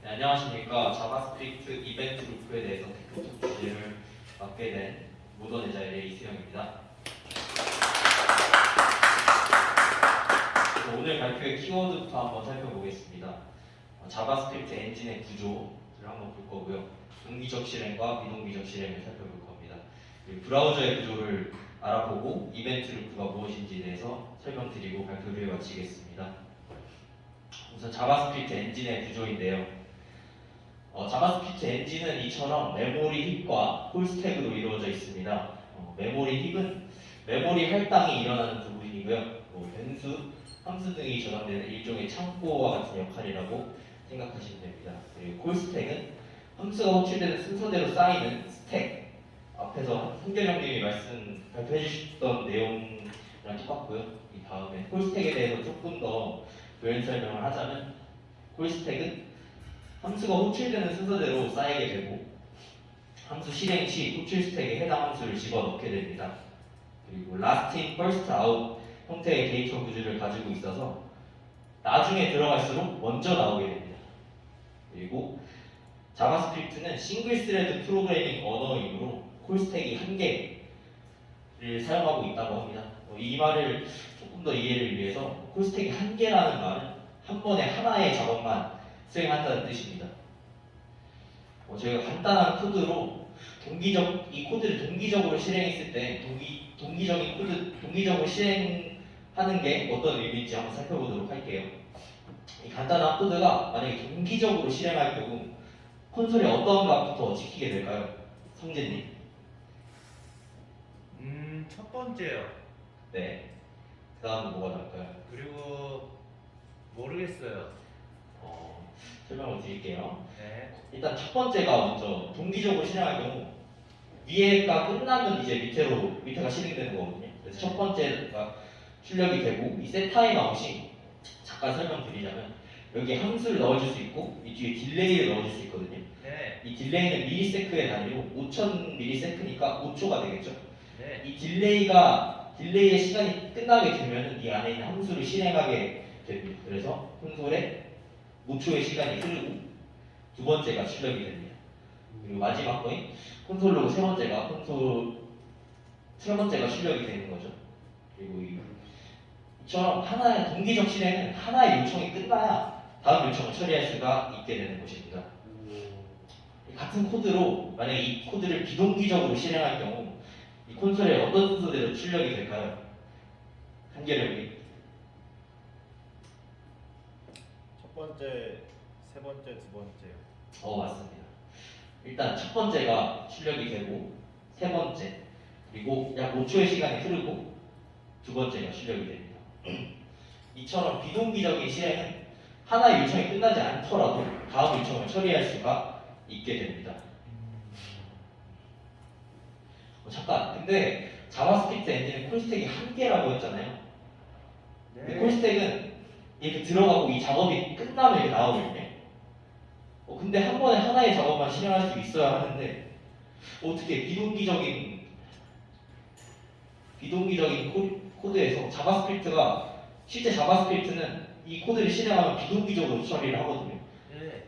네, 안녕하십니까. 자바스크립트 이벤트 루프에 대해서 테크톡 주제를 맡게 된 모던 에자일의 이수영입니다. 오늘 발표의 키워드부터 한번 살펴보겠습니다. 자바스크립트 엔진의 구조를 한번 볼 거고요. 동기적 실행과 비동기적 실행을 살펴볼 겁니다. 그리고 브라우저의 구조를 알아보고 이벤트 루프가 무엇인지에 대해서 설명드리고 발표를 마치겠습니다. 우선 자바스크립트 엔진의 구조인데요. 자바스크립트 엔진은 이처럼 메모리 힙과 풀스택으로 이루어져 있습니다. 메모리 힙은 메모리 할당이 일어나는 부분이고요. 변수, 함수 등이 저장되는 일종의 창고와 같은 역할이라고 생각하시면 됩니다. 그리고 콜스택은 함수가 호출되는 순서대로 쌓이는 스택. 앞에서 한결 형님이 발표해 주셨던 내용이랑 똑같고요. 이 다음에 콜스택에 대해서 조금 더 부연 설명을 하자면 콜스택은 함수가 호출되는 순서대로 쌓이게 되고 함수 실행 시 호출 스택에 해당 함수를 집어넣게 됩니다. 그리고 last in, first out 형태의 데이터 구조를 가지고 있어서 나중에 들어갈수록 먼저 나오게 됩니다. 그리고 자바스크립트는 싱글 스레드 프로그래밍 언어이므로 콜스택이 한 개를 사용하고 있다고 합니다. 이 말을 조금 더 이해를 위해서 콜스택이 한 개라는 말은 한 번에 하나의 작업만 수행한다는 뜻입니다. 저희가 간단한 코드로 이 코드를 동기적으로 실행했을 때 동기적으로 실행하는 게 어떤 의미인지 한번 살펴보도록 할게요. 이 간단한 코드가 만약에 동기적으로 실행할 경우 콘솔에 어떤 값부터 지키게 될까요? 성재님. 첫 번째요. 네. 그 다음은 뭐가 나올까요? 그리고 모르겠어요. 설명을 드릴게요. 네. 일단 첫 번째가 먼저 동기적으로 실행할 경우 위에가 끝나면 이제 밑에가 실행되는 거거든요. 그래서 첫 번째가 출력이 되고 이 setTimeout이 잠깐 설명드리자면 여기 함수를 넣어줄 수 있고 이 뒤에 딜레이를 넣어줄 수 있거든요. 네. 이 딜레이는 미리세크의 단위로 5000 미리세크니까 5초가 되겠죠. 네. 이 딜레이의 시간이 끝나게 되면은 이 안에 있는 함수를 실행하게 됩니다. 그래서 콘솔에 5초의 시간이 흐르고 두 번째가 출력이 됩니다. 그리고 마지막 거인 콘솔로 세 번째가 출력이 되는 거죠. 그리고 이처럼 하나의 동기적 실행은 하나의 요청이 끝나야 다음 요청을 처리할 수가 있게 되는 것입니다. 같은 코드로 만약에 이 코드를 비동기적으로 실행할 경우 이 콘솔에 어떤 순서대로 출력이 될까요? 한겨레 첫 번째, 세 번째, 두 번째요. 맞습니다. 일단 첫 번째가 출력이 되고 세 번째 그리고 약 5초의 시간이 흐르고 두 번째가 출력이 됩니다. 이처럼 비동기적인 실행은 하나의 요청이 끝나지 않더라도 다음 요청을 처리할 수가 있게 됩니다. 잠깐, 근데 자바스크립트 엔진은 콜스택이 한 개라고 했잖아요. 근데 콜스택은 이렇게 들어가고 이 작업이 끝나면 이렇게 나오거든요. 근데 한 번에 하나의 작업만 실행할 수 있어야 하는데 어떻게 비동기적인 코드에서 실제 자바스크립트는 이 코드를 실행하면 비동기적으로 처리를 하거든요. 네.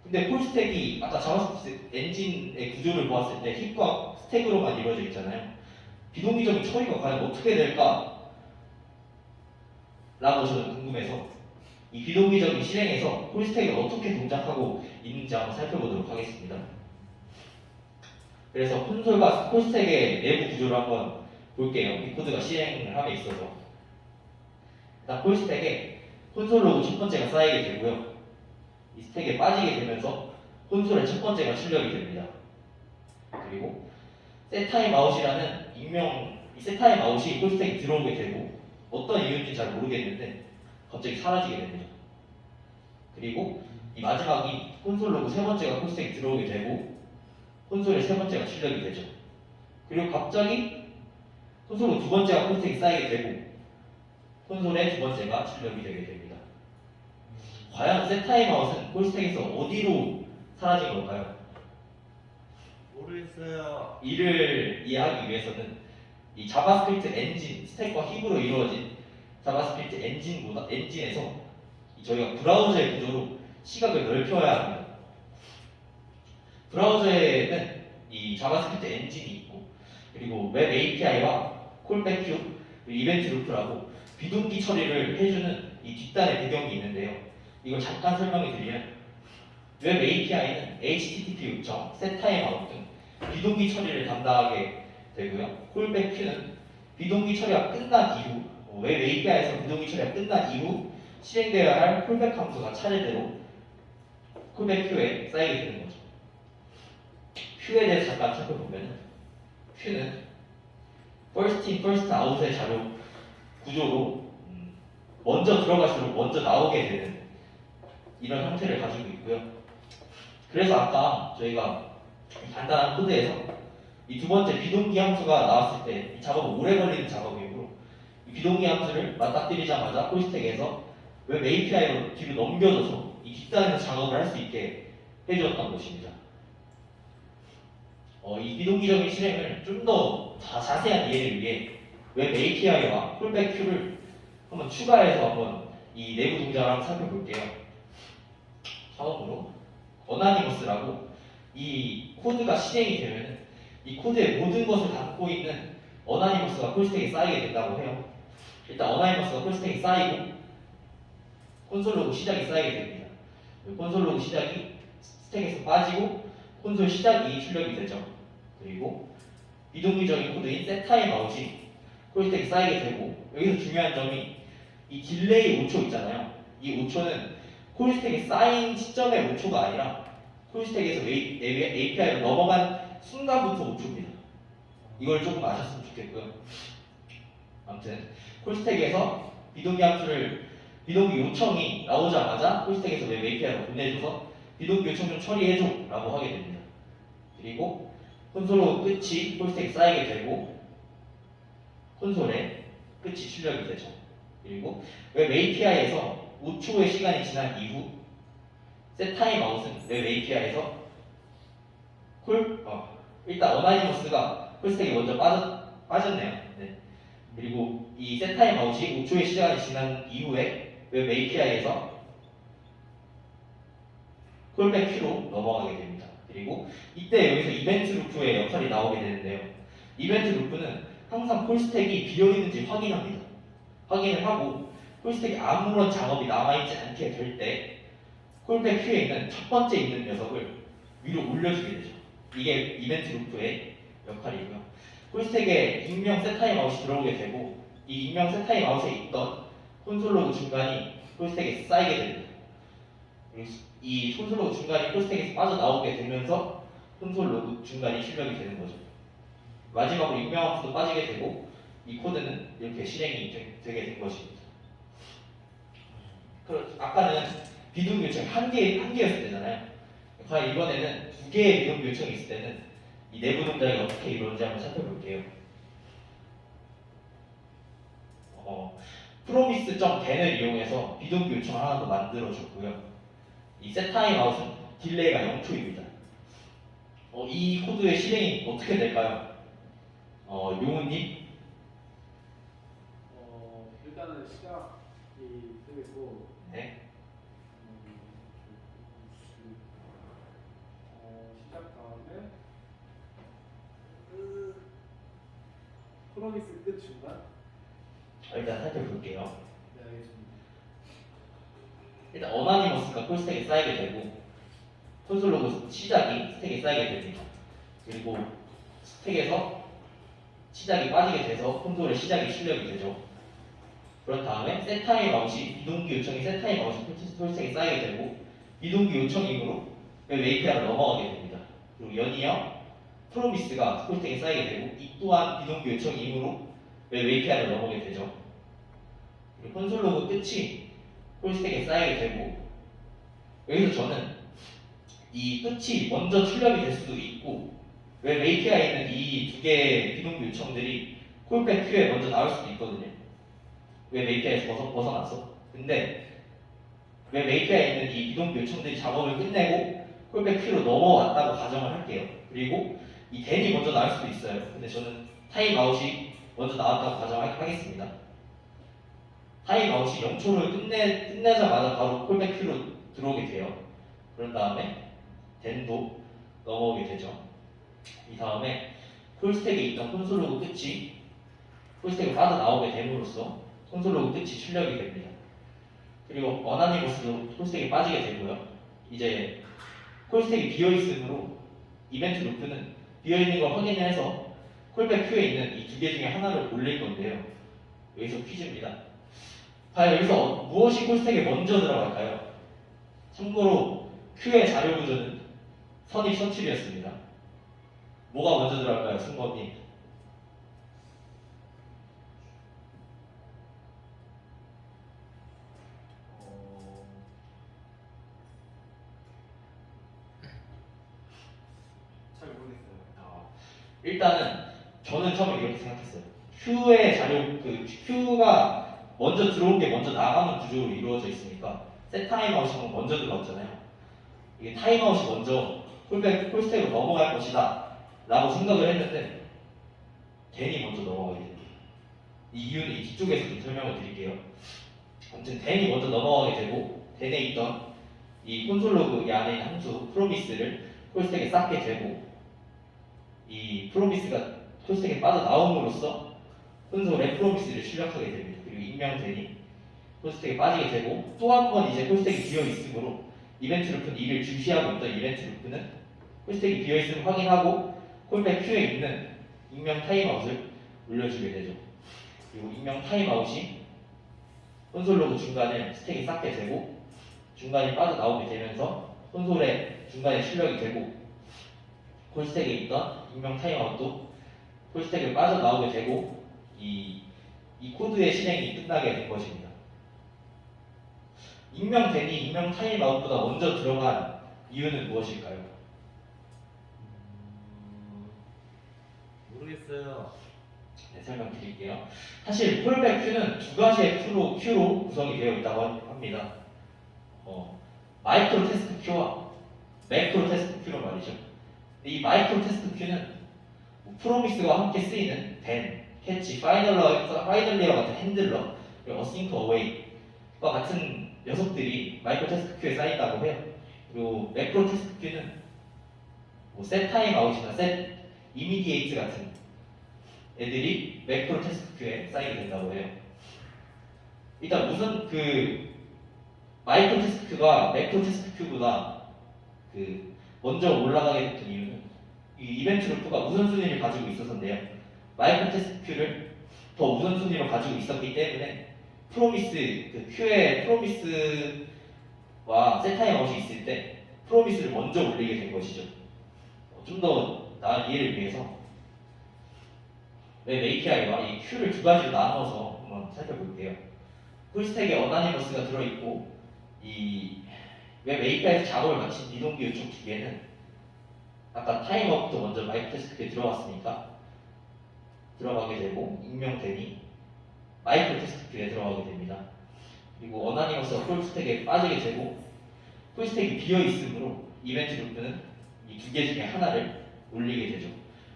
근데 콜스택이 아까 자바스크립트 엔진의 구조를 보았을 때 힙과 스택으로만 이루어져 있잖아요. 비동기적인 처리가 과연 어떻게 될까? 라고 저는 궁금해서 이 비동기적인 실행에서 콜스택이 어떻게 동작하고 있는지 한번 살펴보도록 하겠습니다. 그래서 콘솔과 콜스택의 내부 구조를 한번 볼게요. 이 코드가 실행을 함에 있어서 일단 콜스택에 콘솔 로그 첫 번째가 쌓이게 되고요. 이 스택에 빠지게 되면서 콘솔의 첫 번째가 출력이 됩니다. 그리고 setTimeout이라는 이 setTimeout이 콜스택에 들어오게 되고 어떤 이유인지 잘 모르겠는데 갑자기 사라지게 됩니다. 그리고 이 마지막이 콘솔 로그 세 번째가 콜스택에 들어오게 되고 콘솔의 세 번째가 출력이 되죠. 그리고 갑자기 콘솔 로그 두 번째가 콜스택에 쌓이게 되고 콘솔의 두 번째가 출력이 되게 됩니다. 과연 setTimeout은 콜스택에서 어디로 사라진 걸까요? 모르겠어요. 이를 이해하기 위해서는 이 자바스크립트 엔진, 스택과 힙으로 이루어진 자바스크립트 엔진에서 저희가 브라우저의 구조로 시각을 넓혀야 합니다. 브라우저에는 이 자바스크립트 엔진이 있고 그리고 웹 API와 콜백 큐, 이벤트 루프라고 비동기 처리를 해주는 이 뒷단의 배경이 있는데요. 이걸 잠깐 설명해 드리면 웹 API는 HTTP 요청, setTimeout 등 비동기 처리를 담당하게 되고요. 콜백 큐는 비동기 처리가 끝난 이후 웹 API에서 비동기 처리가 끝난 이후 실행되어야 할 콜백 함수가 차례대로 콜백 큐에 쌓이게 되는 거죠. 큐에 대해서 잠깐 살펴보면 큐는 first in, first out의 자료 구조로 먼저 들어갈수록 먼저 나오게 되는 이런 형태를 가지고 있고요. 그래서 아까 저희가 이 간단한 코드에서 이 두 번째 비동기 함수가 나왔을 때 이 작업은 오래 걸리는 작업이므로 이 비동기 함수를 맞닥뜨리자마자 폴스텍에서 웹 API로 뒤로 넘겨줘서 이 뒷단에서 작업을 할 수 있게 해주었던 것입니다. 이 비동기적인 실행을 좀 더 자세한 이해를 위해 웹 API와 콜백 큐를 한번 추가해서 한번 이 내부 동작을 한번 살펴볼게요. 처음으로 어나니머스라고 이 코드가 실행이 되면 이 코드의 모든 것을 담고 있는 어나니머스가 콜스택에 쌓이게 된다고 해요. 일단 어나니머스가 콜스택에 쌓이고 콘솔 로그 시작이 쌓이게 됩니다. 콘솔 로그 시작이 스택에서 빠지고 콘솔 시작이 출력이 되죠. 그리고 비동기적인 코드인 setTimeout이 콜스택에 쌓이게 되고 여기서 중요한 점이 이 딜레이 5초 있잖아요. 이 5초는 콜스택에 쌓인 시점의 5초가 아니라 콜스택에서 API로 넘어간 순간부터 5초입니다. 이걸 조금 아셨으면 좋겠고요. 아무튼 콜스택에서 비동기 함수를 비동기 요청이 나오자마자 콜스택에서 웹 API로 보내줘서 비동기 요청 좀 처리해줘 라고 하게 됩니다. 그리고 콘솔로 끝이 콜스택에 쌓이게 되고 콘솔에 끝이 출력이 되죠. 그리고 웹 API에서 5초의 시간이 지난 이후 setTimeout은 웹 API에서 일단 어나니머스가 콜스택에 먼저 빠졌네요. 네. 그리고 이 setTimeout이 5초의 시간이 지난 이후에 웹 API에서 콜백 큐로 넘어가게 됩니다. 그리고 이때 여기서 이벤트 루프의 역할이 나오게 되는데요. 이벤트 루프는 항상 콜스택이 비어있는지 확인합니다. 확인을 하고 콜스택에 아무런 작업이 남아있지 않게 될 때 콜백 큐에 있는 첫 번째 있는 녀석을 위로 올려주게 되죠. 이게 이벤트 루프의 역할이고요. 콜스택에 익명 setTimeout이 들어오게 되고 이 익명 setTimeout에 있던 콘솔 로그 중간이 콜스택에 쌓이게 됩니다. 이 콘솔 로그 중간이 콜스택에서 빠져나오게 되면서 콘솔 로그 중간이 출력이 되는 거죠. 마지막으로 익명 함수도 빠지게 되고 이 코드는 이렇게 실행이 되게 된 것입니다. 아까는 비동기 요청이 한 개였을 때잖아요. 과연 이번에는 두 개의 비동기 요청이 있을 때는 이 내부 동작이 어떻게 이루어지는지 한번 살펴볼게요. 프로미스.den을 이용해서 비동기 요청을 하나 더 만들어줬고요. 이 setTimeout은 딜레이가 0초입니다. 이 코드의 실행이 어떻게 될까요? 용우님? 일단은 시작이 되겠고, 네. 시작 다음에 프로미스 끝 중간. 일단 살펴볼게요. 네, 알겠습니다. 일단 어나니머스가 콜스택에 쌓이게 되고 콘솔 로그 시작이 스택에 쌓이게 됩니다. 그리고 스택에서 시작이 빠지게 돼서 콘솔의 시작이 출력이 되죠. 그런 다음에 setTimeout이 비동기 요청이 setTimeout이 콜스택에 쌓이게 되고 비동기 요청이므로 웹 API로 넘어가게 됩니다. 그리고 연이어 프로미스가 콜스택에 쌓이게 되고 이 또한 비동기 요청이므로 웹 API로 넘어가게 되죠. 그리고 콘솔 로그 끝이 콜스택에 쌓이게 되고 여기서 저는 이 끝이 먼저 출력이 될 수도 있고 웹 API에 있는 이 두 개의 비동기 요청들이 콜백 큐에 먼저 나올 수도 있거든요. 웹 API에서 벗어나서. 근데 웹 API에 있는 이 비동기 요청들이 작업을 끝내고 콜백 큐로 넘어왔다고 가정을 할게요. 그리고 이 den이 먼저 나올 수도 있어요. 근데 저는 타임아웃이 먼저 나왔다고 가정하겠습니다. 타임아웃이 0초를 끝내자마자 바로 콜백 큐로 들어오게 돼요. 그런 다음에 den도 넘어오게 되죠. 이 다음에 풀스택에 있던 콘솔로그 끝이 풀스택을 빠져나오게 됨으로써 콘솔로그 끝이 출력이 됩니다. 그리고 어나니머스도 풀스택에 빠지게 되고요. 이제 콜스택이 비어있으므로 이벤트 루프는 비어있는 걸 확인해서 콜백 큐에 있는 이 두 개 중에 하나를 올릴 건데요. 여기서 퀴즈입니다. 과연 여기서 무엇이 콜스택에 먼저 들어갈까요? 참고로 큐의 자료 구조는 선입 선출이었습니다. 뭐가 먼저 들어갈까요, 승범님? 잘 모르겠어요. 일단은 저는 처음에 이렇게 생각했어요. Q의 자료, Q가 먼저 들어온 게 먼저 나가는 구조로 이루어져 있으니까 셋 타임아웃이 먼저 들어왔잖아요. 이게 타임아웃이 먼저 콜스택으로 넘어갈 것이다 라고 생각을 했는데 댄이 먼저 넘어가게 됩니다. 이 이유는 이 뒤쪽에서 좀 설명을 드릴게요. 아무튼 댄이 먼저 넘어가게 되고 댄에 있던 이 콘솔로그 안에 있는 함수 프로미스를 콜스택에 쌓게 되고 이 프로미스가 콜스택에 빠져나옴으로써 콘솔에 프로미스를 출력하게 됩니다. 그리고 익명 댄이 콜스택에 빠지게 되고 또 한 번 이제 콜스택이 비어있으므로 이벤트 루프는 이를 주시하고 있던 이벤트 루프는 콜스택이 비어있음을 확인하고 콜백 큐에 있는 익명 타임아웃을 올려주게 되죠. 그리고 익명 타임아웃이 콘솔로그 중간에 스택이 쌓게 되고 중간에 빠져나오게 되면서 콘솔의 중간에 출력이 되고 콜스택에 있던 익명 타임아웃도 콜스택을 빠져나오게 되고 이 코드의 실행이 끝나게 된 것입니다. 익명 댄이 익명 타임아웃보다 먼저 들어간 이유는 무엇일까요? 모르겠어요. 네, 설명드릴게요. 사실 콜백 큐는 두 가지의 큐로 구성이 되어 있다고 합니다. 마이크로 테스트 큐와 매크로 테스트 큐로 말이죠. 이 마이크로 테스트 큐는 프로미스와 함께 쓰이는 댄, 캐치, 파이널리어 같은 핸들러, 그리고 어싱크 어웨이와 같은 녀석들이 마이크로 테스트 큐에 쌓인다고 해요. 그리고 매크로 테스트 큐는 셋 타임 아웃이나 셋 이미디에이트 같은 애들이 매크로 테스트 큐에 쌓이게 된다고 해요. 일단 무슨 마이크로 테스트 큐가 매크로 테스트 큐보다 먼저 올라가게 됐던 이유는 이 이벤트 루프가 우선순위를 가지고 있어서인데요. 마이크로 테스트 큐를 더 우선순위로 가지고 있었기 때문에 큐의 프로미스와 셋타임아웃이 있을 때 프로미스를 먼저 올리게 된 것이죠. 좀 더 나은 이해를 위해서 웹 API와 이 큐를 두 가지로 나눠서 한번 살펴볼게요. 풀스택에 어나니머스가 들어있고 이 웹 API에서 작업을 마친 이동기 쪽 두 개는 아까 타임아웃부터 먼저 마이크로 테스트에 들어갔으니까 들어가게 되고 익명되니 마이크로 테스트에 들어가게 됩니다. 그리고 어나니머스가 풀스택에 빠지게 되고 풀스택이 비어있으므로 이벤트 루프는 이 두 개 중에 하나를 올리게 되죠.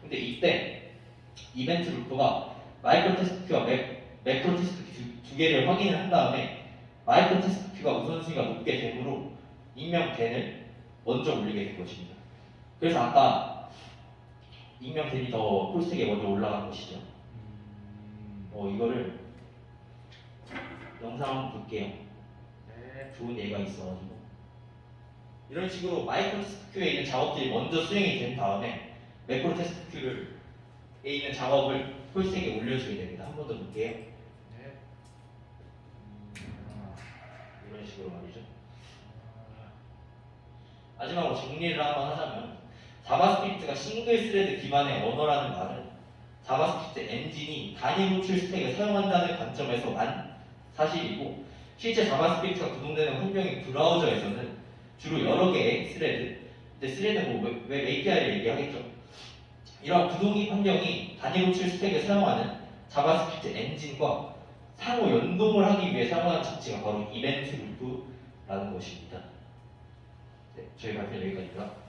근데 이때 이벤트 루프가 마이크로 테스트 큐와 매크로 테스트 큐 두 개를 확인을 한 다음에 마이크로 테스트 큐가 우선순위가 높게 되므로 익명 댄을 먼저 올리게 된 것입니다. 그래서 아까 익명 댄이 더 풀스택에 먼저 올라간 것이죠. 이거를 영상 한번 볼게요. 네. 좋은 예가 있어가지고 이런 식으로 마이크로 테스트 큐에 있는 작업들이 먼저 수행이 된 다음에 매크로 테스트 큐에 있는 작업을 풀스택에 올려주게 됩니다. 한 번 더 볼게요. 네. 이런 식으로 말이죠. 마지막으로 정리를 한번 하자면 자바스크립트가 싱글 스레드 기반의 언어라는 말은 자바스크립트 엔진이 단위 호출 스택을 사용한다는 관점에서만 사실이고 실제 자바스크립트가 구동되는 환경인 브라우저에서는 주로 여러 개의 스레드, 근데 스레드는 웹 API를 얘기하겠죠. 이런 구동 환경이 단위 호출 스택을 사용하는 자바스크립트 엔진과 상호 연동을 하기 위해 사용하는 장치가 바로 이벤트 루프라는 것입니다. 네, 저희 발표는 여기까지고요.